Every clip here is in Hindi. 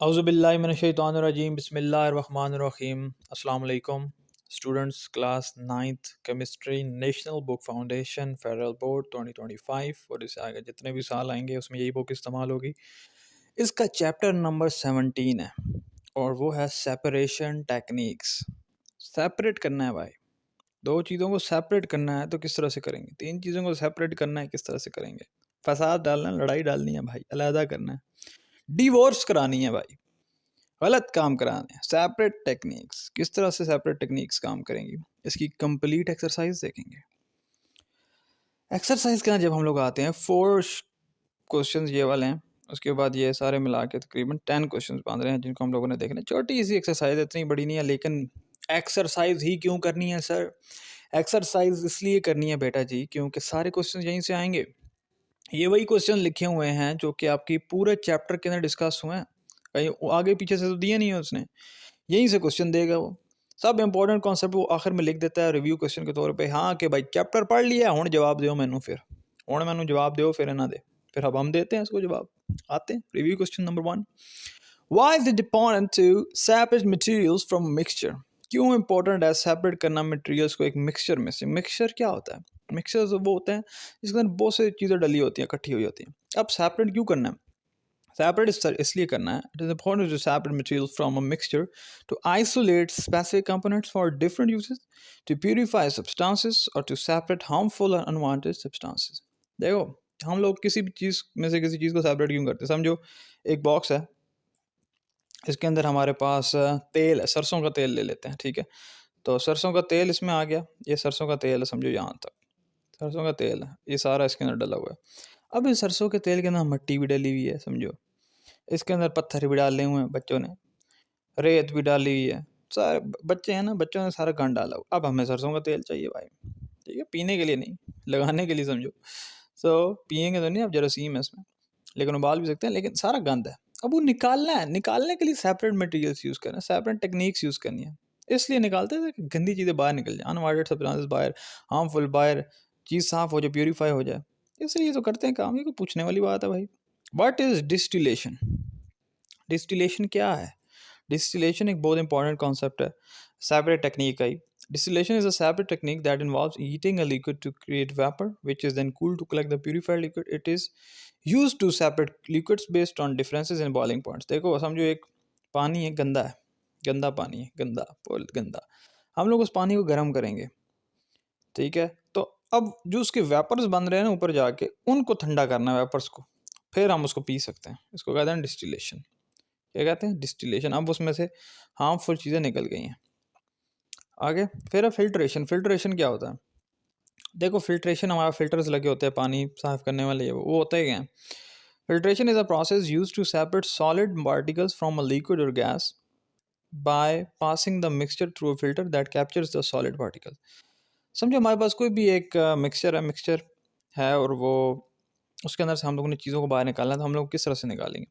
औज़ुबिल्लाहिमिनश्शैतानिर्रजीम बिस्मिल्लाहिर्रहमानिर्रहीम। अस्सलाम वालेकुम students, class 9th chemistry, national book foundation, federal board 2025 और इससे आगे जितने भी साल आएंगे उसमें यही बुक इस्तेमाल होगी। इसका चैप्टर नंबर 17 है और वो है सेपरेशन टेक्निक्स। सेपरेट करना है भाई, दो चीज़ों को सेपरेट करना है तो किस तरह से करेंगे, तीन चीज़ों को सेपरेट करना है किस तरह से करेंगे, फसाद डालना है, लड़ाई डालनी है भाई, अलहदा करना है, डिवोर्स करानी है भाई, गलत काम कराने हैं। सेपरेट टेक्निक्स, किस तरह से सेपरेट टेक्निक्स काम करेंगी, इसकी कंप्लीट एक्सरसाइज देखेंगे। एक्सरसाइज के जब हम लोग आते हैं 4 क्वेश्चंस ये वाले हैं, उसके बाद ये सारे मिला के तकरीबन 10 क्वेश्चंस बांध रहे हैं जिनको हम लोगों ने देखने। छोटी सी एक्सरसाइज, इतनी बड़ी नहीं है, लेकिन एक्सरसाइज ही क्यों करनी है सर? एक्सरसाइज इसलिए करनी है बेटा जी क्योंकि सारे क्वेश्चन यहीं से आएंगे। ये वही क्वेश्चन लिखे हुए हैं जो कि आपकी पूरे चैप्टर के अंदर डिस्कस हुए हैं, कहीं आगे पीछे से तो दिया नहीं है उसने, यहीं से क्वेश्चन देगा वो। सब इंपॉर्टेंट कॉन्सेप्ट वो आखिर में लिख देता है रिव्यू क्वेश्चन के तौर पे। हाँ कि भाई चैप्टर पढ़ लिया, हुण जवाब दो मैनू, फिर हुण मैनू जवाब दो, फिर इन्हें दे, फिर अब हम देते हैं इसको जवाब। आते हैं review question number 1। Why is it important to separate materials from mixture? क्यों इंपॉर्टेंट है सेपरेट करना मटेरियल्स को एक मिक्सचर में से? मिक्सचर क्या होता है? मिक्सचर वो होते हैं जिसके अंदर बहुत सारी चीज़ें डली होती हैं, इकट्ठी हुई होती हैं। अब सेपरेट क्यों करना है? सेपरेट इसलिए करना है, it is important to separate material from a mixture to isolate specific components for different uses, to purify substances और टू सेपरेट हार्मफुल और अनवांटेड सब्सटेंसेस। देखो, हम लोग किसी भी चीज़ में से किसी चीज़ को सेपरेट क्यों करते हैं? समझो एक बॉक्स है, इसके अंदर हमारे पास तेल है, सरसों का तेल ले लेते हैं, ठीक है। तो सरसों का तेल इसमें आ गया, ये सरसों का तेल है, समझो यहाँ तक सरसों का तेल है, ये सारा इसके अंदर डला हुआ है। अब इस सरसों के तेल के अंदर मिट्टी भी डली हुई है, समझो इसके अंदर पत्थर भी डाले हुए हैं बच्चों ने, रेत भी डाली हुई है, सारे बच्चे हैं ना, बच्चों ने सारा गंद डाला हुआ। अब हमें सरसों का तेल चाहिए भाई, ठीक है, पीने के लिए नहीं, लगाने के लिए समझो। सो पियेंगे तो नहीं, अब जरासीम है इसमें, लेकिन उबाल भी सकते हैं, लेकिन सारा गंद है। अब वो निकालना है, निकालने के लिए सेपरेट मटेरियल्स यूज़ करना है, सेपरेट टेक्निक्स यूज़ करनी है। इसलिए निकालते हैं कि गंदी चीज़ें बाहर निकल जाए, अनवांटेड सब्सटेंसेस बाहर, हार्मफुल बाहर, चीज़ साफ़ हो जाए, प्यूरीफाई हो जाए। इसलिए तो करते हैं काम, ये कोई पूछने वाली बात है भाई। What is distillation? डिस्टिलेशन क्या है? डिस्टिलेशन एक बहुत इंपॉर्टेंट कॉन्सेप्ट है सेपरेट टेक्निक का ही। Distillation is a separate technique that involves heating a liquid to create vapor, which is then cooled to collect the purified liquid. It is used to separate liquids based on differences in boiling points. देखो समझो एक पानी है, गंदा है, गंदा पानी है, गंदा बहुत गंदा, हम लोग उस पानी को गर्म करेंगे, ठीक है। तो अब जो उसके वेपर्स बन रहे हैं ना ऊपर जाके, उनको ठंडा करना है वेपर्स को, फिर हम उसको पी सकते हैं। इसको कहते हैं डिस्टिलेशन। क्या कहते हैं? डिस्टिलेशन। अब उसमें से हार्मफुल चीज़ें निकल गई हैं। आगे फिर है फिल्ट्रेशन। फिल्ट्रेशन क्या होता है? देखो फिल्ट्रेशन, हमारा फिल्टर्स लगे होते हैं पानी साफ करने वाले, वो होते ही हैं। Filtration is a process used to separate solid particles from a liquid और gas by passing the mixture through a filter that captures the solid particle. समझो हमारे पास कोई भी एक मिक्सचर है और वो उसके अंदर से हम लोगों ने चीज़ों को बाहर निकालना है, तो हम लोग किस तरह से निकालेंगे?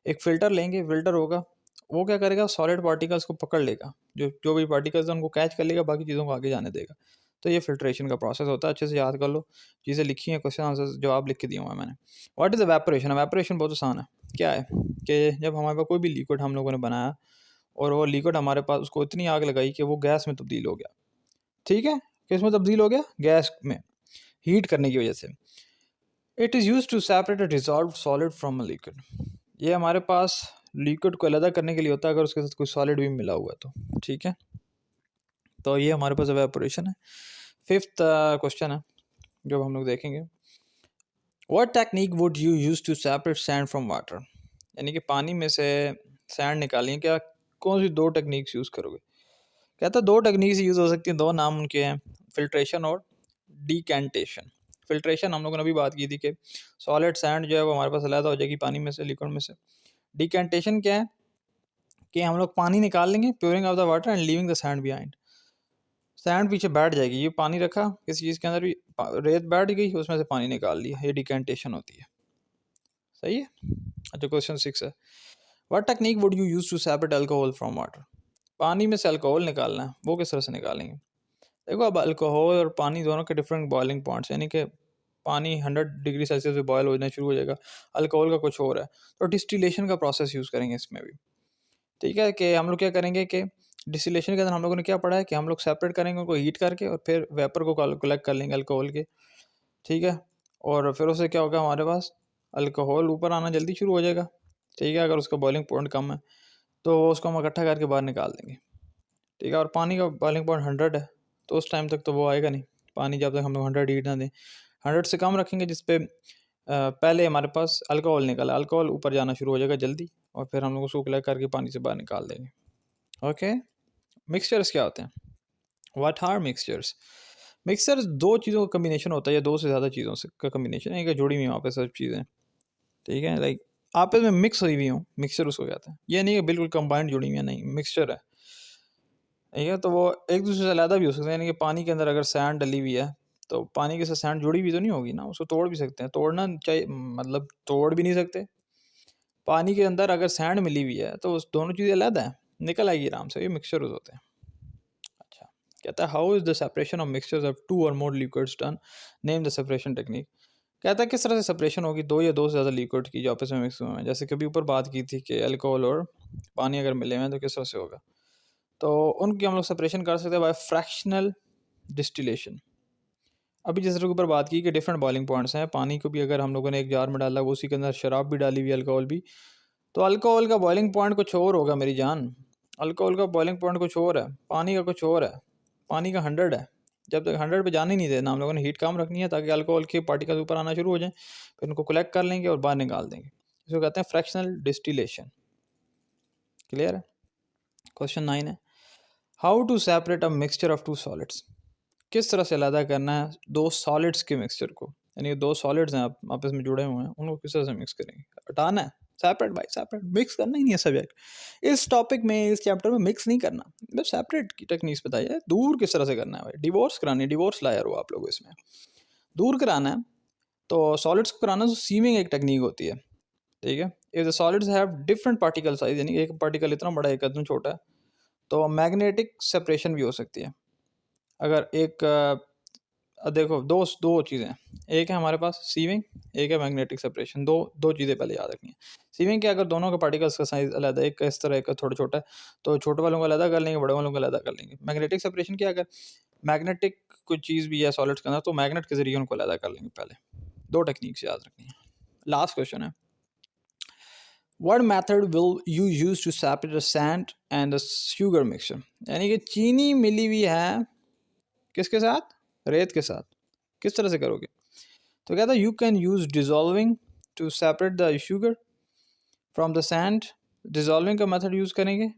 एक फ़िल्टर लेंगे, फ़िल्टर होगा, वो क्या करेगा, सॉलिड पार्टिकल्स को पकड़ लेगा, जो जो भी पार्टिकल्स हैं उनको कैच कर लेगा, बाकी चीज़ों को आगे जाने देगा। तो ये फ़िल्ट्रेशन का प्रोसेस होता है। अच्छे से याद कर लो, चीज़ें लिखी हैं, क्वेश्चन आंसर जवाब लिख के दिए हुए हैं मैंने। What is evaporation? एवेपोरेशन बहुत आसान है। क्या है कि जब हमारे पास कोई भी लिक्विड हम लोगों ने बनाया और वो लिक्विड हमारे पास, उसको इतनी आग लगाई कि वो गैस में तब्दील हो गया, ठीक है, किस में तब्दील हो गया? गैस में, हीट करने की वजह से। It is use to separate a dissolve solid from a liquid. ये हमारे पास लिक्विड को अलग करने के लिए होता है, अगर उसके साथ कोई सॉलिड भी मिला हुआ है तो, ठीक है। तो ये हमारे पास एवेपोरेशन है। 5th क्वेश्चन है जो हम लोग देखेंगे। What technique would you use to separate sand from water? यानी कि पानी में से सैंड निकालिए, क्या कौन सी दो टेक्निक्स यूज़ करोगे? कहता है दो टेक्निक्स यूज़ हो सकती हैं, दो नाम उनके हैं, फिल्ट्रेशन और डिकेंटेशन। फिल्ट्रेशन हम लोगों ने अभी बात की थी कि सॉलिड सैंड जो है वो हमारे पास अलग हो जाएगी पानी में से, लिक्विड में से। डिकेंटेशन क्या है कि हम लोग पानी निकाल लेंगे, pouring of the water and leaving the sand behind. Sand पीछे बैठ जाएगी, ये पानी रखा किसी चीज़ के अंदर भी, रेत बैठ गई, उसमें से पानी निकाल लिया, ये डिकेंटेशन होती है। सही है। अच्छा क्वेश्चन 6 है। What technique would you use to separate alcohol from water? पानी में से अल्कोहल निकालना है, वो किस तरह से निकालेंगे? देखो अब अल्कोहल और पानी दोनों के डिफरेंट बॉइलिंग पॉइंट्स, यानी कि पानी 100 डिग्री सेल्सियस पे बॉयल होना शुरू हो जाएगा, अल्कोहल का कुछ और है। तो डिस्टिलेशन का प्रोसेस यूज़ करेंगे इसमें भी, ठीक है। कि हम लोग क्या करेंगे कि डिस्टिलेशन के अंदर हम लोगों ने क्या पढ़ा है कि हम लोग सेपरेट करेंगे उनको हीट करके और फिर वेपर को कलेक्ट कर लेंगे अल्कोहल के, ठीक है। और फिर उससे क्या होगा, हमारे पास अल्कोहल ऊपर आना जल्दी शुरू हो जाएगा, ठीक है। अगर उसका बॉइलिंग पॉइंट कम है तो उसको हम इकट्ठा करके बाहर निकाल देंगे, ठीक है। और पानी का बॉइलिंग पॉइंट 100 है तो उस टाइम तक तो वो आएगा नहीं पानी, जब तक हम लोग 100 हीट ना दें। 100 से कम रखेंगे जिस पे पहले हमारे पास अल्कोहल निकला, अल्कोहल ऊपर जाना शुरू हो जाएगा जल्दी, और फिर हम लोग उसको कलेक्ट करके पानी से बाहर निकाल देंगे। ओके, मिक्सचर्स क्या होते हैं? What are mixtures? मिक्सचर्स दो चीज़ों का कम्बिनेशन होता है या दो से ज़्यादा चीज़ों से का कम्बिनेशन है, जुड़ी हुई वहाँ पे सब चीज़ें, ठीक है। लाइक आपस में मिक्स हुई हुई हूँ, मिक्सचर उसको कहते हैं। ये नहीं है बिल्कुल कंबाइंड जुड़ी हुई है, नहीं, मिक्सचर है, ठीक है। तो वो एक दूसरे से अलग भी हो सकते हैं, यानी कि पानी के अंदर अगर सैंड डली हुई है तो पानी के साथ सैंड जुड़ी हुई तो नहीं होगी ना, उसको तोड़ भी सकते हैं, तोड़ना चाहिए, मतलब तोड़ भी नहीं सकते। पानी के अंदर अगर सैंड मिली हुई है तो उस दोनों चीज़ें अलग हैं, निकल आएगी आराम से, ये मिक्सचर होते हैं। अच्छा, कहता है how is the separation of mixtures of 2 और more liquids done, name the separation technique. कहता है किस तरह से सेपरेशन होगी दो या दो से ज़्यादा लिक्विड की जो आपस में मिक्स हुए हैं। जैसे कभी ऊपर बात की थी कि अल्कोहल और पानी अगर मिले हुए हैं तो किस तरह से होगा, तो उनकी हम लोग सेपरेशन कर सकते हैं बाय फ्रैक्शनल डिस्टिलेशन। अभी जिस तरह के ऊपर बात की कि डिफरेंट बॉइलिंग पॉइंट्स हैं, पानी को भी अगर हम लोगों ने एक जार में डाला वो उसी के अंदर शराब भी डाली हुई, अल्कोहल भी, तो अल्कोहल का बॉइलिंग पॉइंट कुछ और होगा मेरी जान, अल्कोहल का बॉइलिंग पॉइंट कुछ और है, पानी का कुछ और है। पानी का 100 है, जब तक 100 पे जाने ही नहीं देना, हम लोगों ने हीट कम रखनी है ताकि अल्कोहल के पार्टिकल्स ऊपर आना शुरू हो जाएं, फिर उनको कलेक्ट कर लेंगे और बाहर निकाल देंगे। इसको कहते हैं फ्रैक्शनल डिस्टिलेशन। क्लियर है? क्वेश्चन 9 है, how to separate a mixture of 2 solids. किस तरह से अलग करना है दो सॉलिड्स के मिक्सचर को, यानी दो सॉलिड्स हैं आपस में जुड़े हुए हैं, उनको किस तरह से मिक्स करेंगे, हटाना है, सेपरेट बाय सेपरेट, मिक्स करना ही नहीं है सब्जेक्ट। इस टॉपिक में, इस चैप्टर में मिक्स नहीं करना, मतलब सेपरेट की टेक्निक्स बताइए, दूर किस तरह से करना है भाई, डिवोर्स करानी है, डिवोर्स लायर हो आप लोग, इसमें दूर कराना है। तो सॉलिड्स को कराना तो सीविंग एक टेक्निक होती है, ठीक है। If the solids have different particle size, यानी एक पार्टिकल इतना बड़ा एक इतना छोटा है, तो मैग्नेटिक सेपरेशन भी हो सकती है। अगर एक देखो दो चीज़ें, एक है हमारे पास सीविंग, एक है मैग्नेटिक सेपरेशन, दो दो चीज़ें पहले याद रखनी है। सीविंग क्या, अगर दोनों के पार्टिकल्स का साइज अलग है, एक का इस तरह, एक का थोड़ा छोटा है, तो छोटे वालों को अलग कर लेंगे, बड़े वालों को अलग कर लेंगे। मैग्नेटिक सेपरेशन क्या, अगर मैग्नेटिक कोई चीज़ भी है सॉलिड्स के अंदर तो मैग्नेट के जरिए उनको अलग कर लेंगे। पहले दो टेक्निक्स याद रखनी है। लास्ट क्वेश्चन है, What method will you use to separate the sand and the sugar mixture? यानी कि चीनी मिली हुई है किसके साथ, रेत के साथ, किस तरह से करोगे? तो कहता है you can use dissolving to separate the sugar from the sand. Dissolving का मेथड यूज़ करेंगे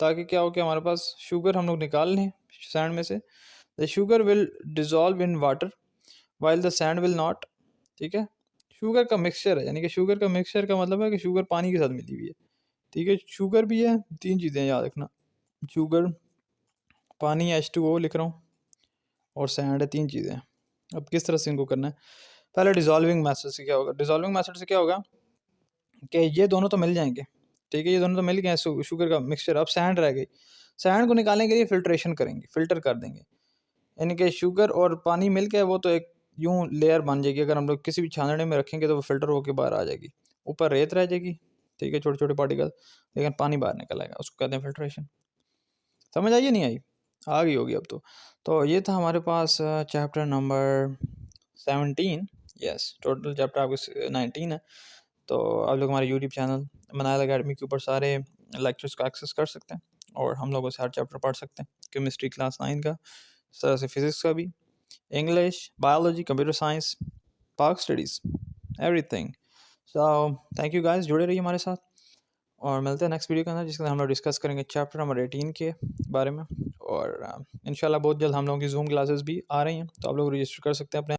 ताकि क्या हो कि हमारे पास शुगर हम लोग निकाल लें सैंड में से। The sugar will dissolve in water while the sand will not, ठीक है। शुगर का मिक्सचर है, यानी कि शुगर का मिक्सचर का मतलब है कि शुगर पानी के साथ मिली हुई है, ठीक है। शुगर भी है, तीन चीज़ें याद रखना, शुगर, पानी H2O लिख रहा हूँ, और सैंड है, तीन चीज़ें। अब किस तरह से इनको करना है, पहले डिज़ोल्विंग मेथड से क्या होगा, डिज़ोल्विंग मेथड से क्या होगा कि ये दोनों तो मिल जाएंगे, ठीक है, ये दोनों तो मिल गए शुगर का मिक्सचर। अब सैंड रह गई, सैंड को निकालने के लिए फिल्ट्रेशन करेंगे, फिल्टर कर देंगे, यानी कि शुगर और पानी मिल के वो तो एक यूँ लेयर बन जाएगी। अगर हम लोग किसी भी छानने में रखेंगे तो वो फिल्टर होकर बाहर आ जाएगी, ऊपर रेत रह जाएगी, ठीक है, छोटे छोटे पार्टिकल, लेकिन पानी बाहर निकल आएगा, उसको कहते हैं फिल्ट्रेशन। समझ आई या नहीं आई? आ गई होगी अब तो ये था हमारे पास chapter number 17। Yes, total chapter आपके 19 है। तो आप लोग हमारे यूट्यूब चैनल मनायल अकेडमी के ऊपर सारे लेक्चर्स को एक्सेस कर सकते हैं और हम लोग उसे हर चैप्टर पढ़ सकते हैं। केमिस्ट्री क्लास 9 का, इस तरह से फिज़िक्स का भी, इंग्लिश, बायोलॉजी, कंप्यूटर साइंस, पाक studies, everything. So thank you guys, जुड़े रहिए हमारे साथ और मिलते हैं नेक्स्ट वीडियो के अंदर, जिसके अंदर हम लोग डिस्कस करेंगे चैप्टर नंबर 18 के बारे में। और इंशाल्लाह बहुत जल्द हम लोगों की जूम क्लासेस भी आ रही हैं, तो आप लोग रजिस्टर कर सकते हैं अपने